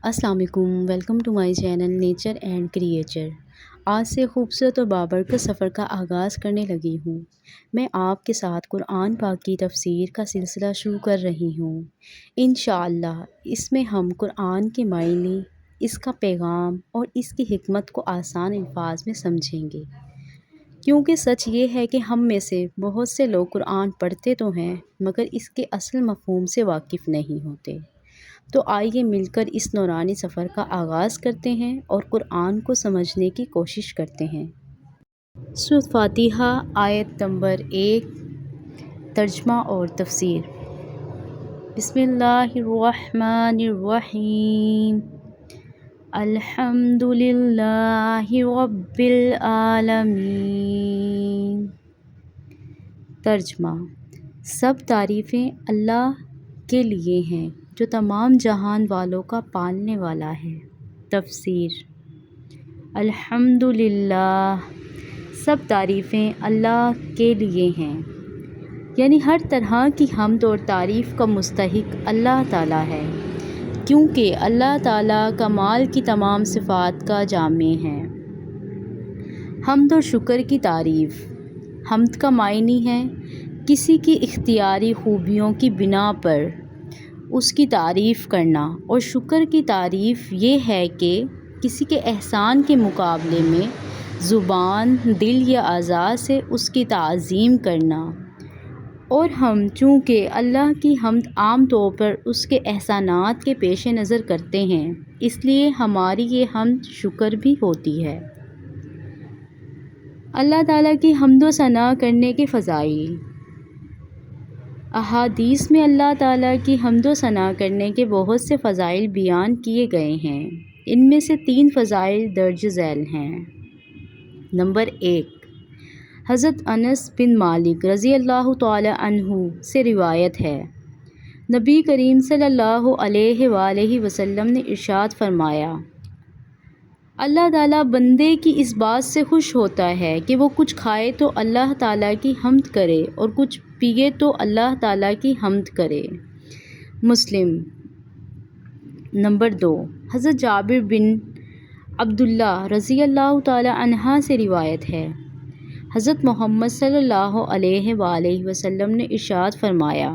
السلام علیکم، welcome to my channel nature and creature. آج سے خوبصورت اور بابرکت سفر کا آغاز کرنے لگی ہوں۔ میں آپ کے ساتھ قرآن پاک کی تفسیر کا سلسلہ شروع کر رہی ہوں۔ انشاءاللہ اس میں ہم قرآن کے معنی، اس کا پیغام اور اس کی حکمت کو آسان الفاظ میں سمجھیں گے، کیونکہ سچ یہ ہے کہ ہم میں سے بہت سے لوگ قرآن پڑھتے تو ہیں مگر اس کے اصل مفہوم سے واقف نہیں ہوتے۔ تو آئیے مل کر اس نورانی سفر کا آغاز کرتے ہیں اور قرآن کو سمجھنے کی کوشش کرتے ہیں۔ سورۃ فاتحہ آیت نمبر 1، ترجمہ اور تفسیر۔ بسم اللہ الرحمن الرحیم، الحمد للہ رب العالمین۔ ترجمہ: سب تعریفیں اللہ کے لیے ہیں جو تمام جہان والوں کا پالنے والا ہے۔ تفسیر: الحمدللہ، سب تعریفیں اللہ کے لیے ہیں، یعنی ہر طرح کی حمد اور تعریف کا مستحق اللہ تعالیٰ ہے، کیونکہ اللہ تعالیٰ کمال کی تمام صفات کا جامع ہے۔ حمد اور شکر کی تعریف۔ حمد کا معنی ہے کسی کی اختیاری خوبیوں کی بنا پر اس کی تعریف کرنا، اور شکر کی تعریف یہ ہے کہ کسی کے احسان کے مقابلے میں زبان، دل یا اعضاء سے اس کی تعظیم کرنا۔ اور ہم چونکہ اللہ کی حمد عام طور پر اس کے احسانات کے پیش نظر کرتے ہیں، اس لیے ہماری یہ حمد شکر بھی ہوتی ہے۔ اللہ تعالیٰ کی حمد و ثنا کرنے کے فضائل۔ احادیث میں اللہ تعالیٰ کی حمد و ثنا کرنے کے بہت سے فضائل بیان کیے گئے ہیں۔ ان میں سے 3 فضائل درج ذیل ہیں۔ نمبر 1، حضرت انس بن مالک رضی اللہ تعالی عنہ سے روایت ہے، نبی کریم صلی اللہ علیہ وآلہ وسلم نے ارشاد فرمایا، اللہ تعالیٰ بندے کی اس بات سے خوش ہوتا ہے کہ وہ کچھ کھائے تو اللہ تعالیٰ کی حمد کرے اور کچھ پیے تو اللہ تعالیٰ کی حمد کرے۔ مسلم۔ نمبر 2، حضرت جابر بن عبداللہ رضی اللہ تعالی عنہ سے روایت ہے، حضرت محمد صلی اللہ علیہ وآلہ وسلم نے ارشاد فرمایا،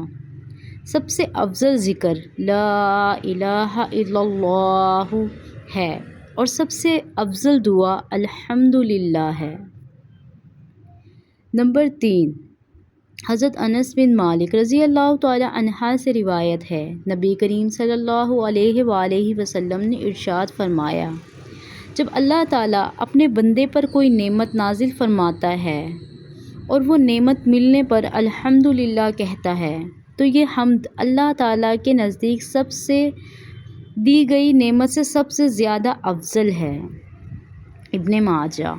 سب سے افضل ذکر لا الہ الا اللہ ہے اور سب سے افضل دعا الحمدللہ ہے۔ نمبر 3، حضرت انس بن مالک رضی اللہ تعالی عنہ سے روایت ہے، نبی کریم صلی اللہ علیہ وآلہ وسلم نے ارشاد فرمایا، جب اللہ تعالیٰ اپنے بندے پر کوئی نعمت نازل فرماتا ہے اور وہ نعمت ملنے پر الحمدللہ کہتا ہے تو یہ حمد اللہ تعالیٰ کے نزدیک سب سے دی گئی نعمت سے سب سے زیادہ افضل ہے۔ ابن ماجہ۔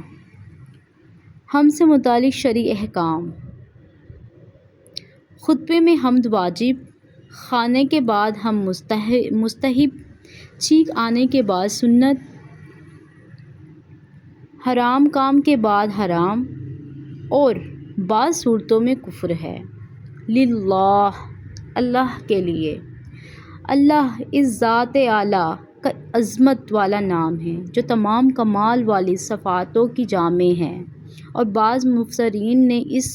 حمد سے متعلق شرعی احکام۔ خطبے میں حمد واجب، کھانے کے بعد ہم مستحب، چھینک آنے کے بعد سنت، حرام کام کے بعد حرام، اور بعض صورتوں میں کفر ہے۔ للہ، اللہ کے لیے۔ اللہ اس ذات اعلیٰ کا عظمت والا نام ہے جو تمام کمال والی صفاتوں کی جامع ہے، اور بعض مفسرین نے اس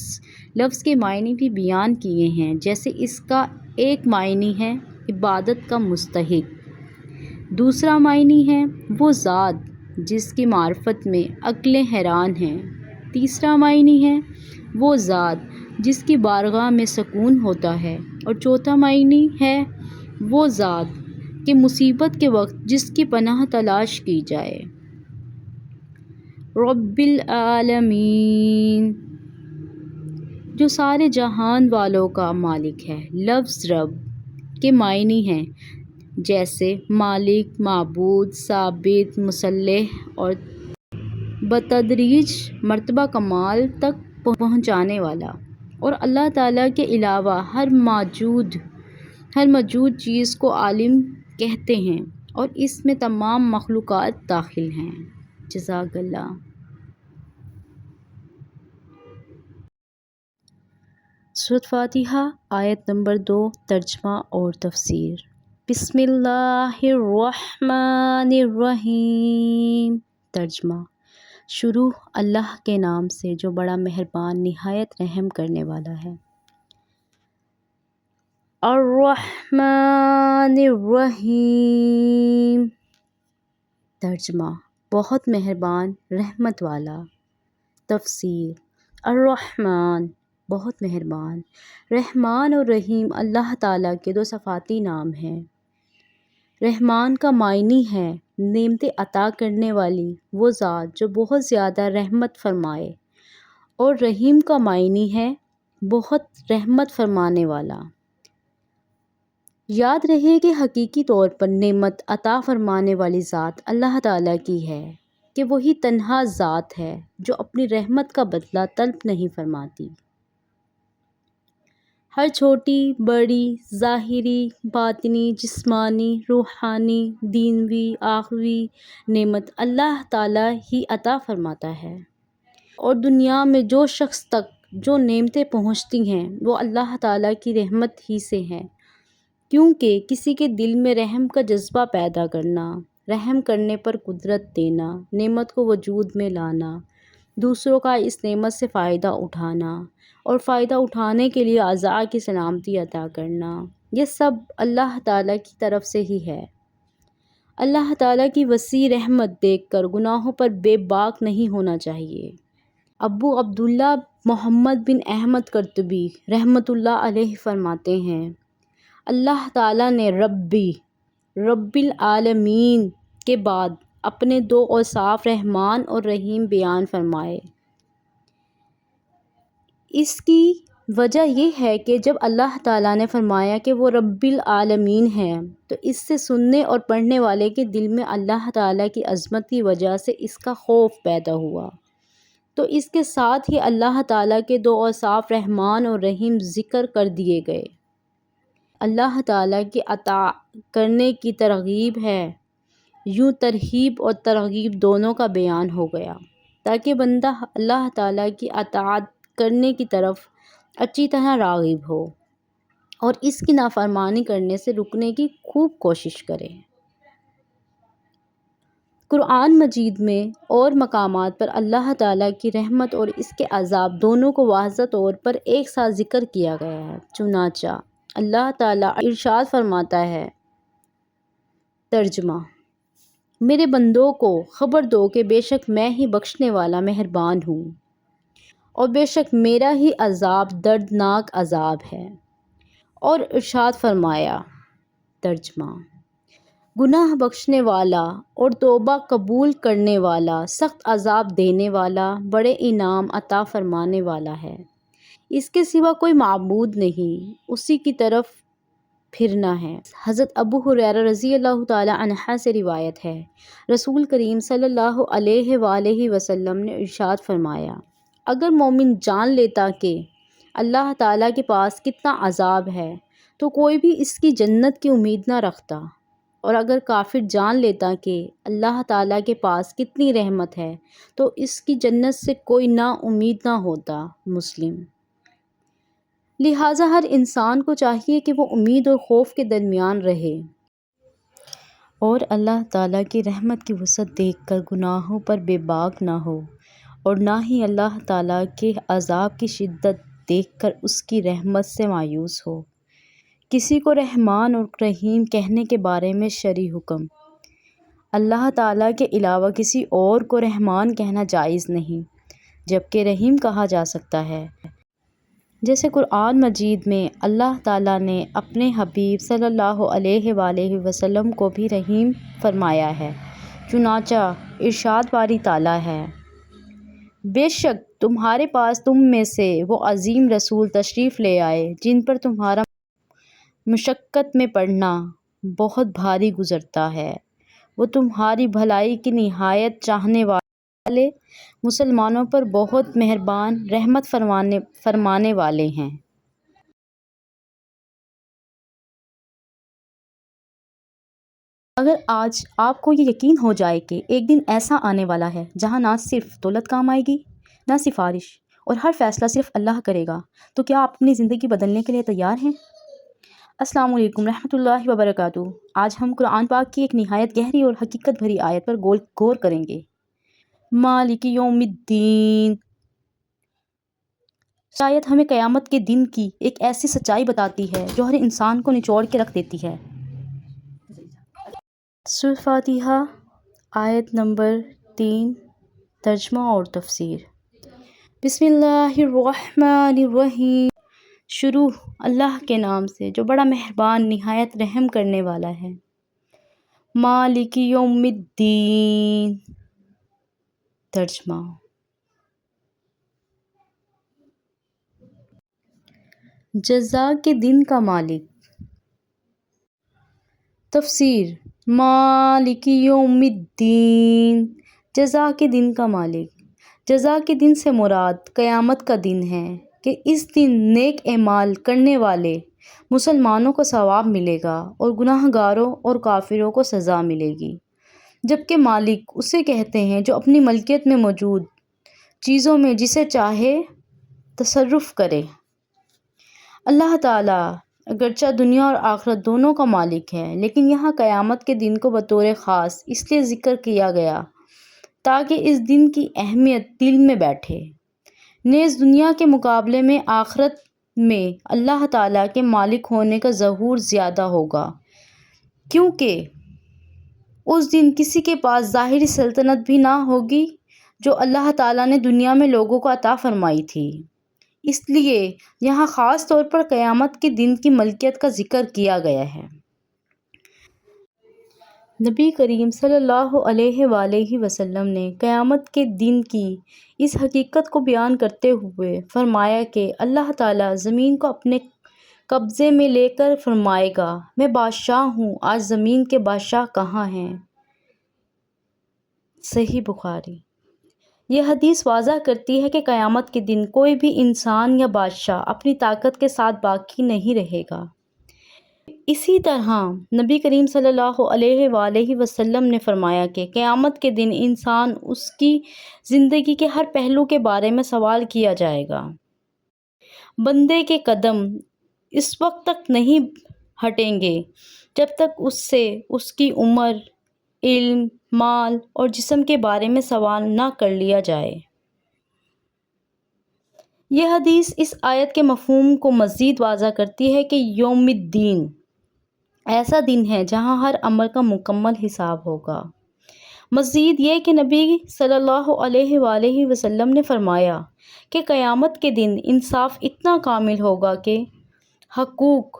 لفظ کے معنی بھی بیان کیے ہیں، جیسے اس کا ایک معنی ہے عبادت کا مستحق، دوسرا معنی ہے وہ ذات جس کی معرفت میں عقلیں حیران ہیں، تیسرا معنی ہے وہ ذات جس کی بارگاہ میں سکون ہوتا ہے، اور چوتھا معنی ہے وہ ذات کہ مصیبت کے وقت جس کی پناہ تلاش کی جائے۔ رب العالمین، جو سارے جہان والوں کا مالک ہے۔ لفظ رب کے معنی ہیں جیسے مالک، معبود، ثابت، مصلح اور بتدریج مرتبہ کمال تک پہنچانے والا، اور اللہ تعالیٰ کے علاوہ ہر موجود چیز کو عالم کہتے ہیں، اور اس میں تمام مخلوقات داخل ہیں۔ جزاک اللہ۔ سورۃ فاتحہ آیت نمبر 2، ترجمہ اور تفسیر۔ بسم اللہ الرحمن الرحیم۔ ترجمہ: شروع اللہ کے نام سے جو بڑا مہربان نہایت رحم کرنے والا ہے۔ الرحمن الرحیم۔ ترجمہ: بہت مہربان رحمت والا۔ تفسیر: الرحمن بہت مہربان، رحمان اور رحیم اللہ تعالیٰ کے دو صفاتی نام ہیں۔ رحمان کا معنی ہے نعمتیں عطا کرنے والی وہ ذات جو بہت زیادہ رحمت فرمائے، اور رحیم کا معنی ہے بہت رحمت فرمانے والا۔ یاد رہے کہ حقیقی طور پر نعمت عطا فرمانے والی ذات اللہ تعالیٰ کی ہے، کہ وہی تنہا ذات ہے جو اپنی رحمت کا بدلہ طلب نہیں فرماتی۔ ہر چھوٹی بڑی، ظاہری، باطنی، جسمانی، روحانی، دینوی، آخروی نعمت اللہ تعالیٰ ہی عطا فرماتا ہے، اور دنیا میں جو شخص تک جو نعمتیں پہنچتی ہیں وہ اللہ تعالیٰ کی رحمت ہی سے ہیں، کیونکہ کسی کے دل میں رحم کا جذبہ پیدا کرنا، رحم کرنے پر قدرت دینا، نعمت کو وجود میں لانا، دوسروں کا اس نعمت سے فائدہ اٹھانا اور فائدہ اٹھانے کے لیے اعضاء کی سلامتی عطا کرنا، یہ سب اللہ تعالیٰ کی طرف سے ہی ہے۔ اللہ تعالیٰ کی وسیع رحمت دیکھ کر گناہوں پر بے باک نہیں ہونا چاہیے۔ ابو عبداللہ محمد بن احمد قرطبی رحمۃ اللہ علیہ فرماتے ہیں، اللہ تعالیٰ نے رب العالمین کے بعد اپنے دو اوصاف رحمان اور رحیم بیان فرمائے۔ اس کی وجہ یہ ہے کہ جب اللہ تعالیٰ نے فرمایا کہ وہ رب العالمین ہے، تو اس سے سننے اور پڑھنے والے کے دل میں اللہ تعالیٰ کی عظمت کی وجہ سے اس کا خوف پیدا ہوا، تو اس کے ساتھ ہی اللہ تعالیٰ کے دو اوصاف رحمان اور رحیم ذکر کر دیے گئے۔ اللہ تعالیٰ کی اطاعت کرنے کی ترغیب ہے، یوں ترغیب اور ترغیب دونوں کا بیان ہو گیا، تاکہ بندہ اللہ تعالیٰ کی اطاعت کرنے کی طرف اچھی طرح راغب ہو اور اس کی نافرمانی کرنے سے رکنے کی خوب کوشش کرے۔ قرآن مجید میں اور مقامات پر اللہ تعالیٰ کی رحمت اور اس کے عذاب دونوں کو واضح طور پر ایک ساتھ ذکر کیا گیا ہے۔ چنانچہ اللہ تعالیٰ ارشاد فرماتا ہے۔ ترجمہ: میرے بندوں کو خبر دو کہ بے شک میں ہی بخشنے والا مہربان ہوں، اور بے شک میرا ہی عذاب دردناک عذاب ہے۔ اور ارشاد فرمایا۔ ترجمہ: گناہ بخشنے والا اور توبہ قبول کرنے والا، سخت عذاب دینے والا، بڑے انعام عطا فرمانے والا ہے۔ اس کے سوا کوئی معبود نہیں، اسی کی طرف پھرنا ہے۔ حضرت ابو ہریرہ رضی اللہ تعالی عنہ سے روایت ہے، رسول کریم صلی اللہ علیہ وآلہ وسلم نے ارشاد فرمایا، اگر مومن جان لیتا کہ اللہ تعالیٰ کے پاس کتنا عذاب ہے تو کوئی بھی اس کی جنت کی امید نہ رکھتا، اور اگر کافر جان لیتا کہ اللہ تعالیٰ کے پاس کتنی رحمت ہے تو اس کی جنت سے کوئی نا امید نہ ہوتا۔ مسلم۔ لہٰذا ہر انسان کو چاہیے کہ وہ امید اور خوف کے درمیان رہے، اور اللہ تعالیٰ کی رحمت کی وسعت دیکھ کر گناہوں پر بے باک نہ ہو، اور نہ ہی اللہ تعالیٰ کے عذاب کی شدت دیکھ کر اس کی رحمت سے مایوس ہو۔ کسی کو رحمان اور رحیم کہنے کے بارے میں شرعی حکم: اللہ تعالیٰ کے علاوہ کسی اور کو رحمان کہنا جائز نہیں، جبکہ رحیم کہا جا سکتا ہے، جیسے قرآن مجید میں اللہ تعالیٰ نے اپنے حبیب صلی اللہ علیہ وآلہ وسلم کو بھی رحیم فرمایا ہے۔ چنانچہ ارشاد باری تعالیٰ ہے، بے شک تمہارے پاس تم میں سے وہ عظیم رسول تشریف لے آئے جن پر تمہارا مشقت میں پڑنا بہت بھاری گزرتا ہے، وہ تمہاری بھلائی کی نہایت چاہنے والے، مسلمانوں پر بہت مہربان، رحمت فرمانے والے ہیں۔ اگر آج آپ کو یہ یقین ہو جائے کہ ایک دن ایسا آنے والا ہے جہاں نہ صرف دولت کام آئے گی، نہ سفارش، اور ہر فیصلہ صرف اللہ کرے گا، تو کیا آپ اپنی زندگی بدلنے کے لیے تیار ہیں؟ السلام علیکم رحمۃ اللہ وبرکاتہ۔ آج ہم قرآن پاک کی ایک نہایت گہری اور حقیقت بھری آیت پر غور کریں گے۔ مالک یوم الدین۔ آیت ہمیں قیامت کے دن کی ایک ایسی سچائی بتاتی ہے جو ہر انسان کو نچوڑ کے رکھ دیتی ہے۔ سورۃ فاتحہ آیت نمبر 3 ترجمہ اور تفسیر۔ بسم اللہ الرحمن الرحیم۔ شروع اللہ کے نام سے جو بڑا مہربان نہایت رحم کرنے والا ہے۔ مالک یوم الدین۔ ترجمہ۔ جزا کے دن کا مالک۔ تفسیر۔ مالک یوم الدین، جزا کے دن کا مالک۔ جزا کے دن سے مراد قیامت کا دن ہے کہ اس دن نیک اعمال کرنے والے مسلمانوں کو ثواب ملے گا اور گناہ گاروں اور کافروں کو سزا ملے گی، جبکہ مالک اسے کہتے ہیں جو اپنی ملکیت میں موجود چیزوں میں جسے چاہے تصرف کرے۔ اللہ تعالیٰ اگرچہ دنیا اور آخرت دونوں کا مالک ہے، لیکن یہاں قیامت کے دن کو بطور خاص اس لیے ذکر کیا گیا تاکہ اس دن کی اہمیت دل میں بیٹھے۔ نیز دنیا کے مقابلے میں آخرت میں اللہ تعالیٰ کے مالک ہونے کا ظہور زیادہ ہوگا، کیونکہ اس دن کسی کے پاس ظاہری سلطنت بھی نہ ہوگی جو اللہ تعالیٰ نے دنیا میں لوگوں کو عطا فرمائی تھی۔ اس لیے یہاں خاص طور پر قیامت کے دن کی ملکیت کا ذکر کیا گیا ہے۔ نبی کریم صلی اللہ علیہ وآلہ وسلم نے قیامت کے دن کی اس حقیقت کو بیان کرتے ہوئے فرمایا کہ اللہ تعالیٰ زمین کو اپنے قبضے میں لے کر فرمائے گا، میں بادشاہ ہوں، آج زمین کے بادشاہ کہاں ہیں؟ صحیح بخاری۔ یہ حدیث واضح کرتی ہے کہ قیامت کے دن کوئی بھی انسان یا بادشاہ اپنی طاقت کے ساتھ باقی نہیں رہے گا۔ اسی طرح نبی کریم صلی اللہ علیہ وآلہ وسلم نے فرمایا کہ قیامت کے دن انسان اس کی زندگی کے ہر پہلو کے بارے میں سوال کیا جائے گا۔ بندے کے قدم اس وقت تک نہیں ہٹیں گے جب تک اس سے اس کی عمر، علم، مال اور جسم کے بارے میں سوال نہ کر لیا جائے۔ یہ حدیث اس آیت کے مفہوم کو مزید واضح کرتی ہے کہ یوم الدین ایسا دن ہے جہاں ہر عمل کا مکمل حساب ہوگا۔ مزید یہ کہ نبی صلی اللہ علیہ وآلہ وسلم نے فرمایا کہ قیامت کے دن انصاف اتنا کامل ہوگا کہ حقوق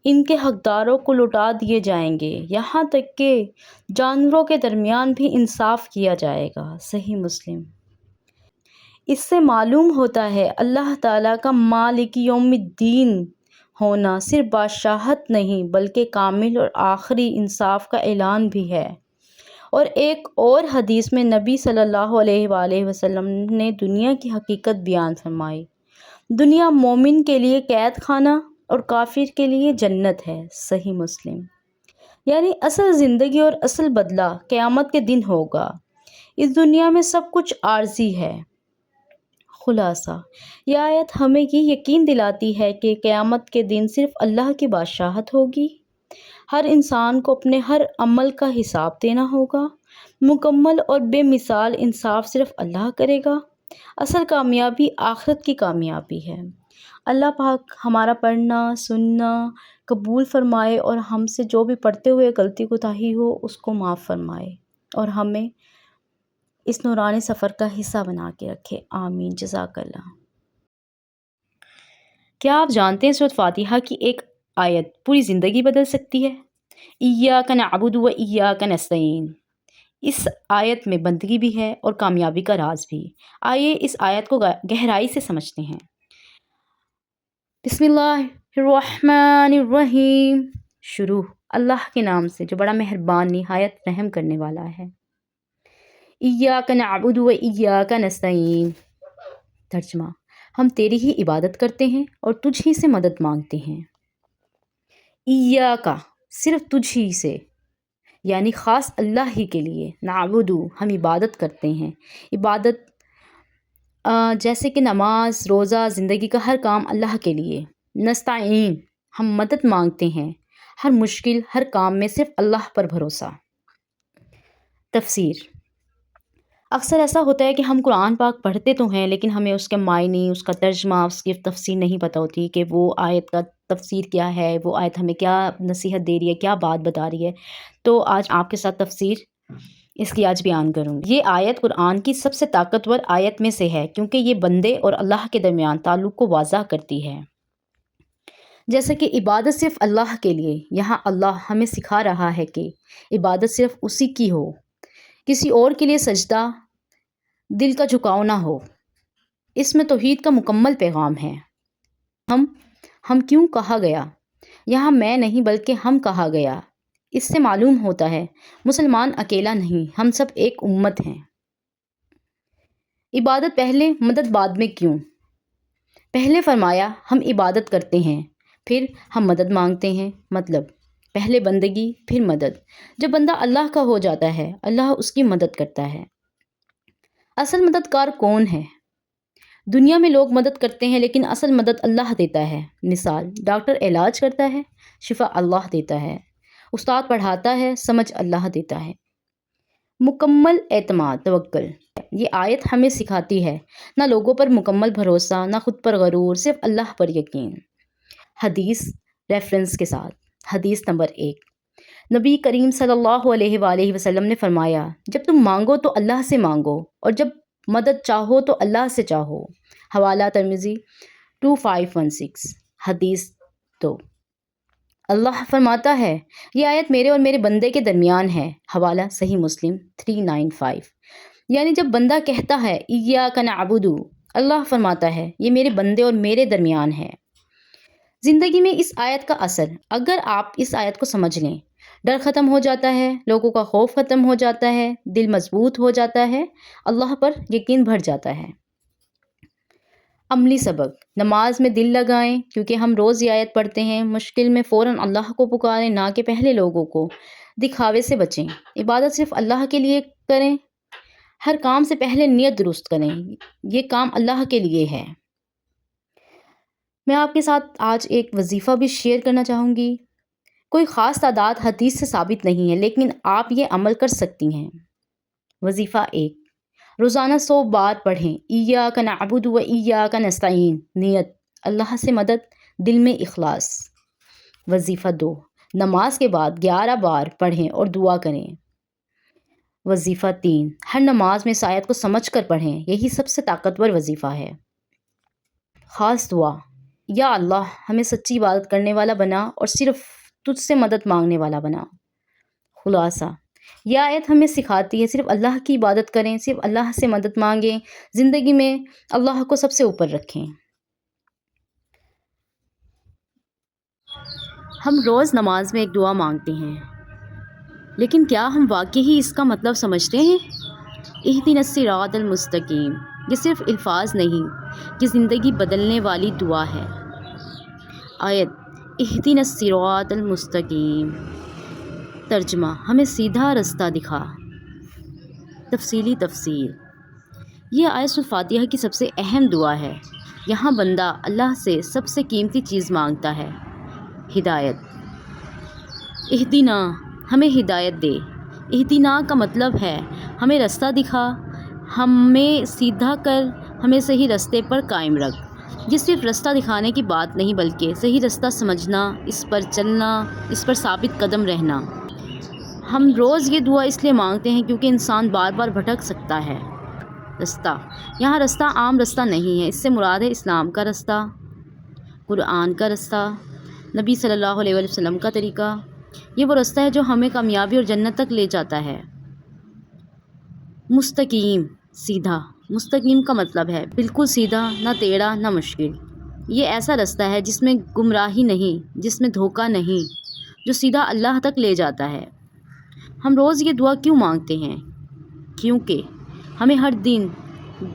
ان کے حقداروں کو لوٹا دیے جائیں گے، یہاں تک کہ جانوروں کے درمیان بھی انصاف کیا جائے گا۔ صحیح مسلم۔ اس سے معلوم ہوتا ہے اللہ تعالیٰ کا مالک یوم الدین ہونا صرف بادشاہت نہیں بلکہ کامل اور آخری انصاف کا اعلان بھی ہے۔ اور ایک اور حدیث میں نبی صلی اللہ علیہ وآلہ وسلم نے دنیا کی حقیقت بیان فرمائی۔ دنیا مومن کے لیے قید خانہ اور کافر کے لیے جنت ہے۔ صحیح مسلم۔ یعنی اصل زندگی اور اصل بدلہ قیامت کے دن ہوگا۔ اس دنیا میں سب کچھ عارضی ہے۔ خلاصہ، یہ آیت ہمیں یہ یقین دلاتی ہے کہ قیامت کے دن صرف اللہ کی بادشاہت ہوگی۔ ہر انسان کو اپنے ہر عمل کا حساب دینا ہوگا۔ مکمل اور بے مثال انصاف صرف اللہ کرے گا۔ اصل کامیابی آخرت کی کامیابی ہے۔ اللہ پاک ہمارا پڑھنا سننا قبول فرمائے اور ہم سے جو بھی پڑھتے ہوئے غلطی کوتاہی ہو اس کو معاف فرمائے اور ہمیں اس نورانی سفر کا حصہ بنا کے رکھے۔ آمین۔ جزاک اللہ۔ کیا آپ جانتے ہیں سورۃ فاتحہ کی ایک آیت پوری زندگی بدل سکتی ہے؟ ایاک نعبد و ایاک نستعین۔ اس آیت میں بندگی بھی ہے اور کامیابی کا راز بھی۔ آئیے اس آیت کو گہرائی سے سمجھتے ہیں۔ بسم اللہ الرحمن الرحیم۔ شروع اللہ کے نام سے جو بڑا مہربان نہایت رحم کرنے والا ہے۔ ایاک نعبد و ایاک نستعین۔ ترجمہ۔ ہم تیری ہی عبادت کرتے ہیں اور تجھ ہی سے مدد مانگتے ہیں۔ ایاک، صرف تجھ ہی سے، یعنی خاص اللہ ہی کے لیے۔ نعبد، ہم عبادت کرتے ہیں۔ عبادت جیسے کہ نماز، روزہ، زندگی کا ہر کام اللہ کے لیے۔ نستعین، ہم مدد مانگتے ہیں، ہر مشکل، ہر کام میں صرف اللہ پر بھروسہ۔ تفسیر۔ اکثر ایسا ہوتا ہے کہ ہم قرآن پاک پڑھتے تو ہیں لیکن ہمیں اس کے معنی، اس کا ترجمہ، اس کی تفسیر نہیں پتہ ہوتی کہ وہ آیت کا تفسیر کیا ہے، وہ آیت ہمیں کیا نصیحت دے رہی ہے، کیا بات بتا رہی ہے۔ تو آج آپ کے ساتھ تفسیر اس کی آج بیان کروں گی۔ یہ آیت قرآن کی سب سے طاقتور آیت میں سے ہے کیونکہ یہ بندے اور اللہ کے درمیان تعلق کو واضح کرتی ہے۔ جیسا کہ عبادت صرف اللہ کے لیے، یہاں اللہ ہمیں سکھا رہا ہے کہ عبادت صرف اسی کی ہو، کسی اور کے لیے سجدہ، دل کا جھکاؤ نہ ہو۔ اس میں توحید کا مکمل پیغام ہے۔ ہم کیوں کہا گیا؟ یہاں میں نہیں بلکہ ہم کہا گیا۔ اس سے معلوم ہوتا ہے مسلمان اکیلا نہیں، ہم سب ایک امت ہیں۔ عبادت پہلے، مدد بعد میں کیوں؟ پہلے فرمایا ہم عبادت کرتے ہیں، پھر ہم مدد مانگتے ہیں، مطلب پہلے بندگی پھر مدد۔ جب بندہ اللہ کا ہو جاتا ہے، اللہ اس کی مدد کرتا ہے۔ اصل مددگار کون ہے؟ دنیا میں لوگ مدد کرتے ہیں لیکن اصل مدد اللہ دیتا ہے۔ مثال، ڈاکٹر علاج کرتا ہے، شفا اللہ دیتا ہے۔ استاد پڑھاتا ہے، سمجھ اللہ دیتا ہے۔ مکمل اعتماد، توکل۔ یہ آیت ہمیں سکھاتی ہے نہ لوگوں پر مکمل بھروسہ، نہ خود پر غرور، صرف اللہ پر یقین۔ حدیث ریفرنس کے ساتھ۔ حدیث نمبر 1، نبی کریم صلی اللہ علیہ وآلہ وسلم نے فرمایا، جب تم مانگو تو اللہ سے مانگو اور جب مدد چاہو تو اللہ سے چاہو۔ حوالہ ترمذی 2516۔ حدیث 2، اللہ فرماتا ہے یہ آیت میرے اور میرے بندے کے درمیان ہے۔ حوالہ صحیح مسلم 395۔ یعنی جب بندہ کہتا ہے ایاک نعبد، اللہ فرماتا ہے یہ میرے بندے اور میرے درمیان ہے۔ زندگی میں اس آیت کا اثر، اگر آپ اس آیت کو سمجھ لیں، ڈر ختم ہو جاتا ہے، لوگوں کا خوف ختم ہو جاتا ہے، دل مضبوط ہو جاتا ہے، اللہ پر یقین بڑھ جاتا ہے۔ عملی سبق، نماز میں دل لگائیں کیونکہ ہم روز یہ آیت پڑھتے ہیں۔ مشکل میں فوراً اللہ کو پکاریں، نہ کہ پہلے لوگوں کو۔ دکھاوے سے بچیں، عبادت صرف اللہ کے لیے کریں۔ ہر کام سے پہلے نیت درست کریں، یہ کام اللہ کے لیے ہے۔ میں آپ کے ساتھ آج ایک وظیفہ بھی شیئر کرنا چاہوں گی۔ کوئی خاص تعداد حدیث سے ثابت نہیں ہے لیکن آپ یہ عمل کر سکتی ہیں۔ وظیفہ 1، روزانہ 100 بار پڑھیں ایاک نعبد و ایاک نستعین۔ نیت، اللہ سے مدد، دل میں اخلاص۔ وظیفہ 2، نماز کے بعد 11 بار پڑھیں اور دعا کریں۔ وظیفہ 3، ہر نماز میں اس آیت کو سمجھ کر پڑھیں، یہی سب سے طاقتور وظیفہ ہے۔ خاص دعا، یا اللہ ہمیں سچی عبادت کرنے والا بنا اور صرف تجھ سے مدد مانگنے والا بنا۔ خلاصہ، یہ آیت ہمیں سکھاتی ہے صرف اللہ کی عبادت کریں، صرف اللہ سے مدد مانگیں، زندگی میں اللہ کو سب سے اوپر رکھیں۔ ہم روز نماز میں ایک دعا مانگتے ہیں لیکن کیا ہم واقعی ہی اس کا مطلب سمجھتے ہیں؟ اہدنا الصراط المستقیم، یہ صرف الفاظ نہیں، یہ زندگی بدلنے والی دعا ہے۔ آیت اہدنا الصراط المستقیم، ترجمہ ہمیں سیدھا رستہ دکھا۔ تفصیلی تفسیر، یہ آیت الفاتحہ کی سب سے اہم دعا ہے۔ یہاں بندہ اللہ سے سب سے قیمتی چیز مانگتا ہے، ہدایت۔ اہدنا، ہمیں ہدایت دے۔ اہدنا کا مطلب ہے ہمیں رستہ دکھا، ہمیں سیدھا کر، ہمیں صحیح رستے پر قائم رکھ۔ یہ صرف رستہ دکھانے کی بات نہیں بلکہ صحیح رستہ سمجھنا، اس پر چلنا، اس پر ثابت قدم رہنا۔ ہم روز یہ دعا اس لیے مانگتے ہیں کیونکہ انسان بار بار بھٹک سکتا ہے۔ رستہ، یہاں رستہ عام رستہ نہیں ہے، اس سے مراد ہے اسلام کا رستہ، قرآن کا رستہ، نبی صلی اللہ علیہ وسلم کا طریقہ۔ یہ وہ رستہ ہے جو ہمیں کامیابی اور جنت تک لے جاتا ہے۔ مستقیم، سیدھا۔ مستقیم کا مطلب ہے بالکل سیدھا، نہ ٹیڑھا نہ مشکل۔ یہ ایسا رستہ ہے جس میں گمراہی نہیں، جس میں دھوکہ نہیں، جو سیدھا اللہ تک لے جاتا ہے۔ ہم روز یہ دعا کیوں مانگتے ہیں؟ کیونکہ ہمیں ہر دن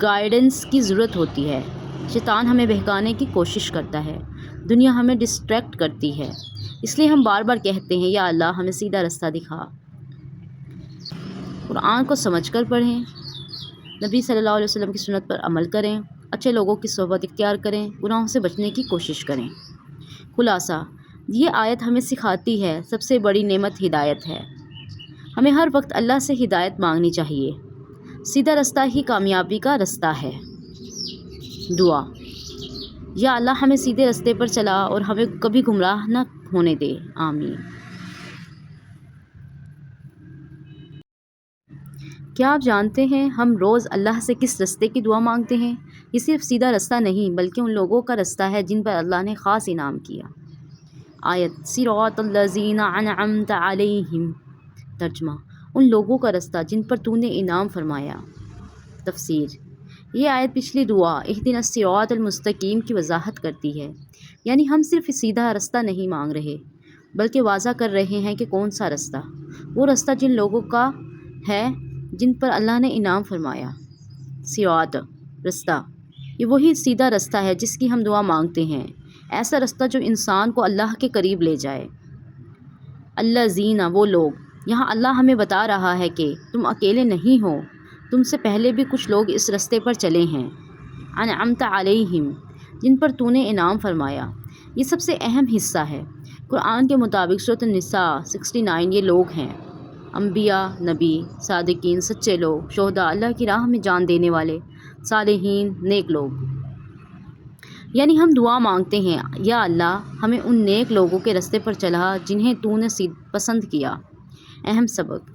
گائیڈنس کی ضرورت ہوتی ہے۔ شیطان ہمیں بہکانے کی کوشش کرتا ہے، دنیا ہمیں ڈسٹریکٹ کرتی ہے، اس لیے ہم بار بار کہتے ہیں یا اللہ ہمیں سیدھا رستہ دکھا۔ قرآن کو سمجھ کر پڑھیں، نبی صلی اللہ علیہ وسلم کی سنت پر عمل کریں، اچھے لوگوں کی صحبت اختیار کریں، گناہوں سے بچنے کی کوشش کریں۔ خلاصہ، یہ آیت ہمیں سکھاتی ہے سب سے بڑی نعمت ہدایت ہے۔ ہمیں ہر وقت اللہ سے ہدایت مانگنی چاہیے۔ سیدھا رستہ ہی کامیابی کا رستہ ہے۔ دعا: یا اللہ ہمیں سیدھے رستے پر چلا اور ہمیں کبھی گمراہ نہ ہونے دے، آمین۔ کیا آپ جانتے ہیں ہم روز اللہ سے کس رستے کی دعا مانگتے ہیں؟ یہ صرف سیدھا رستہ نہیں بلکہ ان لوگوں کا رستہ ہے جن پر اللہ نے خاص انعام کیا۔ آیت: صراط الذین انعمت علیہم۔ ترجمہ: ان لوگوں کا رستہ جن پر تو نے انعام فرمایا۔ تفسیر: یہ آیت پچھلی دعا اہدنا الصراط المستقیم کی وضاحت کرتی ہے، یعنی ہم صرف سیدھا رستہ نہیں مانگ رہے بلکہ واضح کر رہے ہیں کہ کون سا رستہ، وہ رستہ جن لوگوں کا ہے جن پر اللہ نے انعام فرمایا۔ صراط، رستہ، یہ وہی سیدھا رستہ ہے جس کی ہم دعا مانگتے ہیں، ایسا رستہ جو انسان کو اللہ کے قریب لے جائے۔ الذین، وہ لوگ۔ یہاں اللہ ہمیں بتا رہا ہے کہ تم اکیلے نہیں ہو، تم سے پہلے بھی کچھ لوگ اس رستے پر چلے ہیں۔ انعمت علیہم، جن پر تو نے انعام فرمایا، یہ سب سے اہم حصہ ہے۔ قرآن کے مطابق سورۃ النساء 69 یہ لوگ ہیں: انبیاء، نبی، صادقین، سچے لوگ، شہداء، اللہ کی راہ میں جان دینے والے، صالحین، نیک لوگ۔ یعنی ہم دعا مانگتے ہیں، یا اللہ ہمیں ان نیک لوگوں کے رستے پر چلا جنہیں تو نے پسند کیا۔ اہم سبق: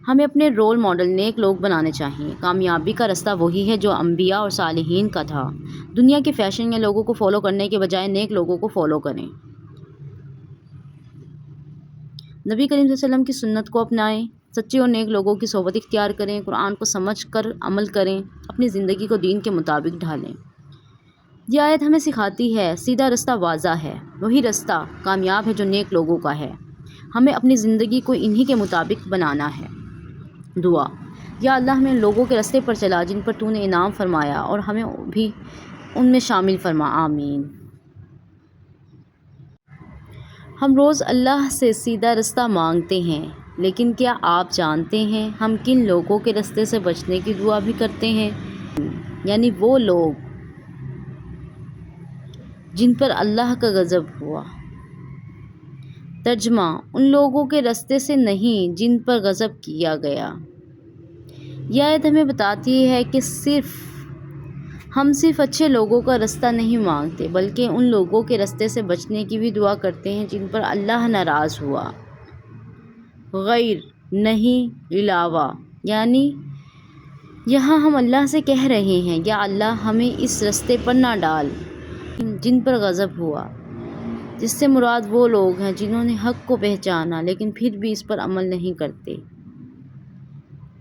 ہمیں اپنے رول ماڈل نیک لوگ بنانے چاہئیں۔ کامیابی کا رستہ وہی ہے جو انبیاء اور صالحین کا تھا۔ دنیا کے فیشن یا لوگوں کو فالو کرنے کے بجائے نیک لوگوں کو فالو کریں۔ نبی کریم صلی اللہ علیہ وسلم کی سنت کو اپنائیں، سچے اور نیک لوگوں کی صحبت اختیار کریں، قرآن کو سمجھ کر عمل کریں، اپنی زندگی کو دین کے مطابق ڈھالیں۔ یہ آیت ہمیں سکھاتی ہے سیدھا رستہ واضح ہے، وہی رستہ کامیاب ہے جو نیک لوگوں کا ہے۔ ہمیں اپنی زندگی کو انہی کے مطابق بنانا ہے۔ دعا: یا اللہ ہمیں ان لوگوں کے رستے پر چلا جن پر تو نے انعام فرمایا اور ہمیں بھی ان میں شامل فرما، آمین۔ ہم روز اللہ سے سیدھا رستہ مانگتے ہیں، لیکن کیا آپ جانتے ہیں ہم کن لوگوں کے رستے سے بچنے کی دعا بھی کرتے ہیں؟ یعنی وہ لوگ جن پر اللہ کا غضب ہوا۔ ترجمہ: ان لوگوں کے رستے سے نہیں جن پر غضب کیا گیا۔ یہ آیت ہمیں بتاتی ہے کہ ہم صرف اچھے لوگوں کا رستہ نہیں مانگتے بلکہ ان لوگوں کے رستے سے بچنے کی بھی دعا کرتے ہیں جن پر اللہ ناراض ہوا۔ غیر، نہیں، علاوہ، یعنی یہاں ہم اللہ سے کہہ رہے ہیں، یا اللہ ہمیں اس رستے پر نہ ڈال جن پر غضب ہوا، جس سے مراد وہ لوگ ہیں جنہوں نے حق کو پہچانا لیکن پھر بھی اس پر عمل نہیں کرتے۔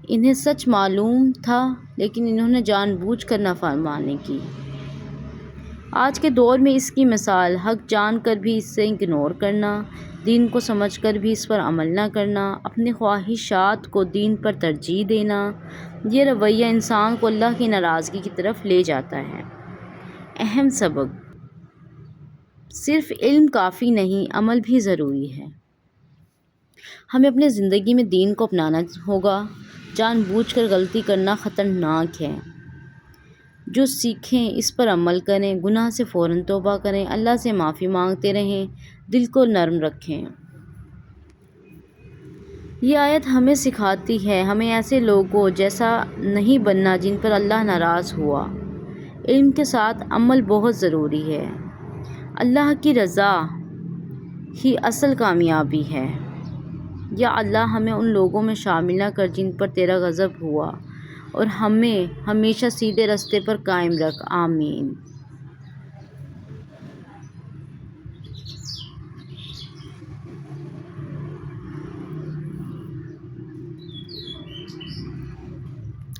انہیں سچ معلوم تھا لیکن انہوں نے جان بوجھ کر نافرمانی کی۔ آج کے دور میں اس کی مثال حق جان کر بھی اس سے اگنور کرنا، دین کو سمجھ کر بھی اس پر عمل نہ کرنا، اپنی خواہشات کو دین پر ترجیح دینا، یہ رویہ انسان کو اللہ کی ناراضگی کی طرف لے جاتا ہے۔ اہم سبق: صرف علم کافی نہیں، عمل بھی ضروری ہے۔ ہمیں اپنی زندگی میں دین کو اپنانا ہوگا۔ جان بوجھ کر غلطی کرنا خطرناک ہے۔ جو سیکھیں اس پر عمل کریں، گناہ سے فوراً توبہ کریں، اللہ سے معافی مانگتے رہیں، دل کو نرم رکھیں۔ یہ آیت ہمیں سکھاتی ہے ہمیں ایسے لوگوں جیسا نہیں بننا جن پر اللہ ناراض ہوا۔ علم کے ساتھ عمل بہت ضروری ہے۔ اللہ کی رضا ہی اصل کامیابی ہے۔ یا اللہ ہمیں ان لوگوں میں شامل نہ کر جن پر تیرا غضب ہوا اور ہمیں ہمیشہ سیدھے رستے پر قائم رکھ، آمین۔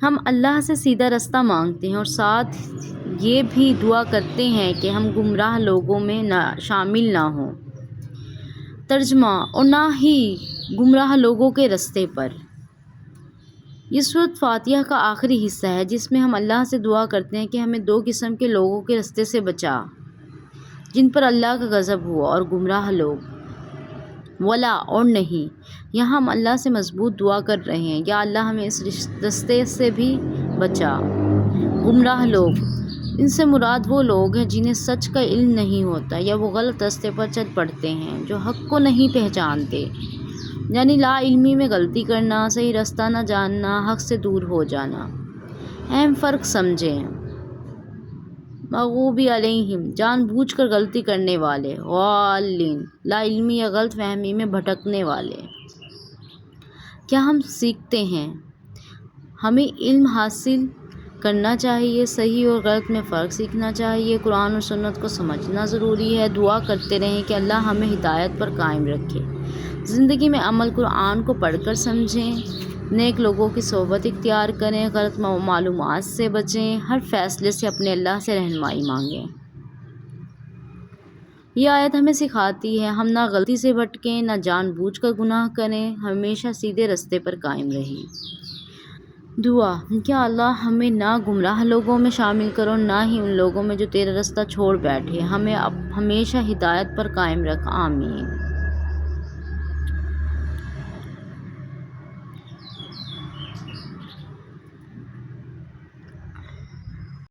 ہم اللہ سے سیدھا رستہ مانگتے ہیں اور ساتھ یہ بھی دعا کرتے ہیں کہ ہم گمراہ لوگوں میں شامل نہ ہوں۔ ترجمہ: اور نہ ہی گمراہ لوگوں کے رستے پر۔ یہ سورۃ فاتحہ کا آخری حصہ ہے جس میں ہم اللہ سے دعا کرتے ہیں کہ ہمیں دو قسم کے لوگوں کے رستے سے بچا، جن پر اللہ کا غضب ہوا اور گمراہ لوگ۔ ولا، اور نہیں، یہاں ہم اللہ سے مضبوط دعا کر رہے ہیں، یا اللہ ہمیں اس رستے سے بھی بچا۔ گمراہ لوگ، ان سے مراد وہ لوگ ہیں جنہیں سچ کا علم نہیں ہوتا یا وہ غلط راستے پر چل پڑتے ہیں، جو حق کو نہیں پہچانتے، یعنی لا علمی میں غلطی کرنا، صحیح راستہ نہ جاننا، حق سے دور ہو جانا۔ اہم فرق سمجھیں۔ مغضوب علیہم جان بوجھ کر غلطی کرنے والے، غالین لا علمی یا غلط فہمی میں بھٹکنے والے۔ کیا ہم سیکھتے ہیں؟ ہمیں علم حاصل کرنا چاہیے، صحیح اور غلط میں فرق سیکھنا چاہیے، قرآن اور سنت کو سمجھنا ضروری ہے۔ دعا کرتے رہیں کہ اللہ ہمیں ہدایت پر قائم رکھے۔ زندگی میں عمل قرآن کو پڑھ کر سمجھیں، نیک لوگوں کی صحبت اختیار کریں، غلط معلومات سے بچیں، ہر فیصلے سے اپنے اللہ سے رہنمائی مانگیں۔ یہ آیت ہمیں سکھاتی ہے ہم نہ غلطی سے بھٹکیں، نہ جان بوجھ کر گناہ کریں، ہمیشہ سیدھے راستے پر قائم رہیں۔ دعا: کیا اللہ ہمیں نہ گمراہ لوگوں میں شامل کرو، نہ ہی ان لوگوں میں جو تیرا راستہ چھوڑ بیٹھے، ہمیں ہمیشہ ہدایت پر قائم رکھ، آمین۔